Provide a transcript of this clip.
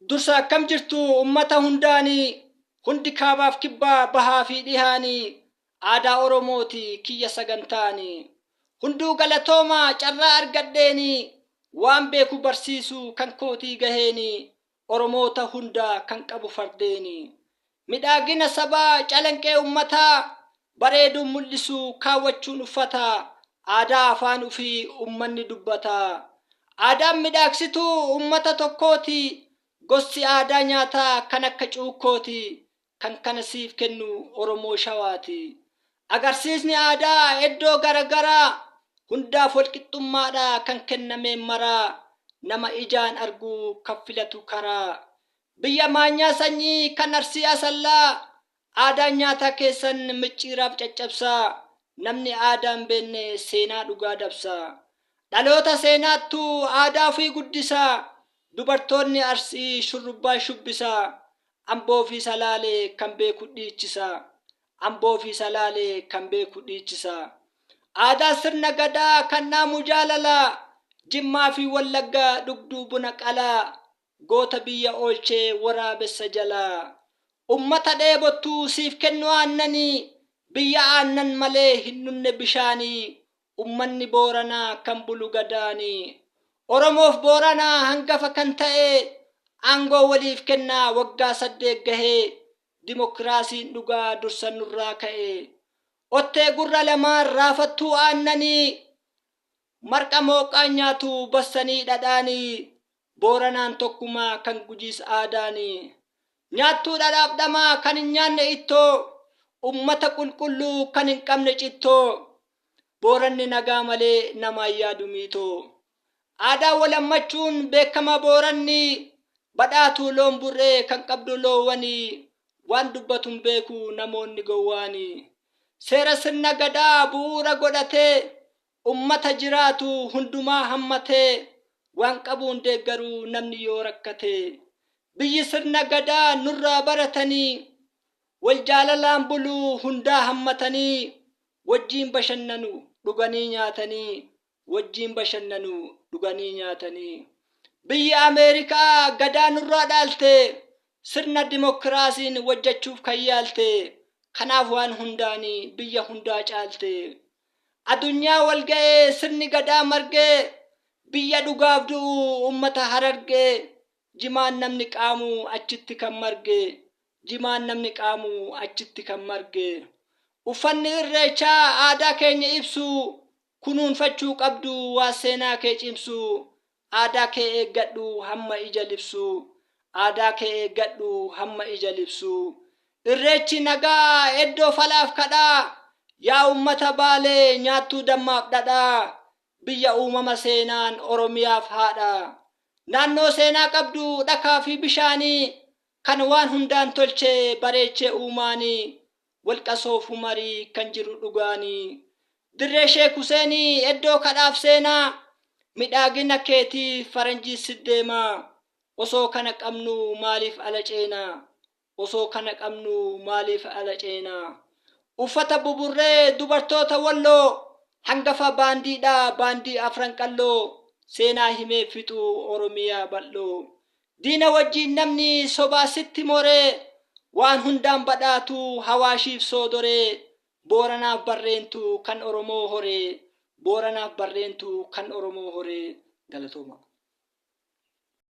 dursa akkam jirtu ummata hundaani hundi kaabaaf kibbaa bahaa fi dhihaani aadaa oromooti kiyya sagantaani hunduu galatooma carraa argadheeni waan beeku barsiisu kan kootii gaheeni oromoota hundaa kan qabu fardeeni midhaagina sabaa calanqee ummataa bareedu mul'isu kaawwachuun uffata aadaa afaan ufii ummanni dubbata aadaan midhaaksitu ummata tokkooti gosti aadaa nyaataa kan akka cuukkooti kan kana siif kennu oromoo shawaati agarsiisni aadaa iddoo garagaraa hundaaf walqixxummaadha kan kenname maraa nama ijaan argu kan filatu karaa biyya maanyaa sanyii kan arsii asallaa aadaan nyaataa keessan micciiraaf caccabsaa namni aadaan beenne seenaa dhugaa dabsaa dhaloota seenaattu aadaa fi guddisaa dubartoonni arsii shurrubbaa shubbisaa amboo fi salaalee kan beeku dhiichisaa amboo fi salaalee kan beeku dhiichisaa aadaa sirna gadaa kan naamu jaalalaa jimmaa fi wallaggaa dhugduu buna qalaa goota biyya oolchee waraabessa jalaa ummata dheebottuu siif kennu aannanii biyya aannan malee hin dhunne bishaanii ummanni booranaa kan bulu gadaanii oromoof booranaa hangafa kan ta'e aangoo waliif kennaa waggaa 8 gahee dimokiraasiin dhugaa dursa nurraa ka'e ottee gurra lamaan raafattuu aannanii marqa mooqaa nyaatu bassanii dhadhaanii booranaan tokkumaa kan gujiis aadaanii nyaattuu dhadhaaf dhamaa kan hin nyaanne ittoo ummata qulqulluu kan hin qabne cittoo booranni nagaa malee namaan yaadu miitoo aadaa walammachuun beekama booranni badhaatuu loon burree kan qabdu loowwanii waan dubbatuun beeku namoonni gowwaanii seera sirna gadaa bu'uura godhatee ummata jiraatu hundumaa hammatee waan qabuun deeggaruu namni yoo rakkatee biyyi sirna gadaa nurraa baratanii wal jaalalaan buluu hundaa hammatanii wajjiin bashannanu dhuganii nyaatanii wajjiin bashannanu dhuganii nyaatanii biyya Ameerikaa gadaa nurraa dhaalte sirna dimokiraasiin wajjachuuf kan yaalte kanaaf waan hundaanii biyya hundaa caalte adunyaa wal ga'ee sirni gadaa margee biyya dhugaaf du'u ummata harargee jimaan namni qaamu achitti kan marge jimaan namni qaamu achitti kan marge uffanni irreechaa aadaa keenya ibsu kunuunfachuu qabdu waa seenaa kee cimsu aadaa kee eeggadhu hamma ija libsu aadaa kee eeggadhu hamma ija libsu irreechi nagaa eddoo falaaf kadhaa yaa ummata baalee nyaattuu dammaaf dhadhaa biyya uumama seenaan oromiyaaf haadha naannoo seenaa qabdu dhakaa fi bishaanii kan waan hundaan tolchee bareechee uumaanii walqasoofu marii kan jiru dhugaanii dirree Sheek Huseenii eddoo kadhaaf seenaa midhaagina keetii faranjii siddeemaa osoo kana qabnu maaliif ala ceenaa osoo kana qabnu maaliif ala ceenaa uffata buburree dubartoota walloo hangafa baandiidha baandii afran qalloo seenaa himee fixu oromiyaa bal'oo diina wajjiin namni sobaa sitti moree waan hundaan badhaatu hawaashiif soodoree booranaaf barreentu kan oromoo horee booranaaf barreentu kan oromoo horee galatooma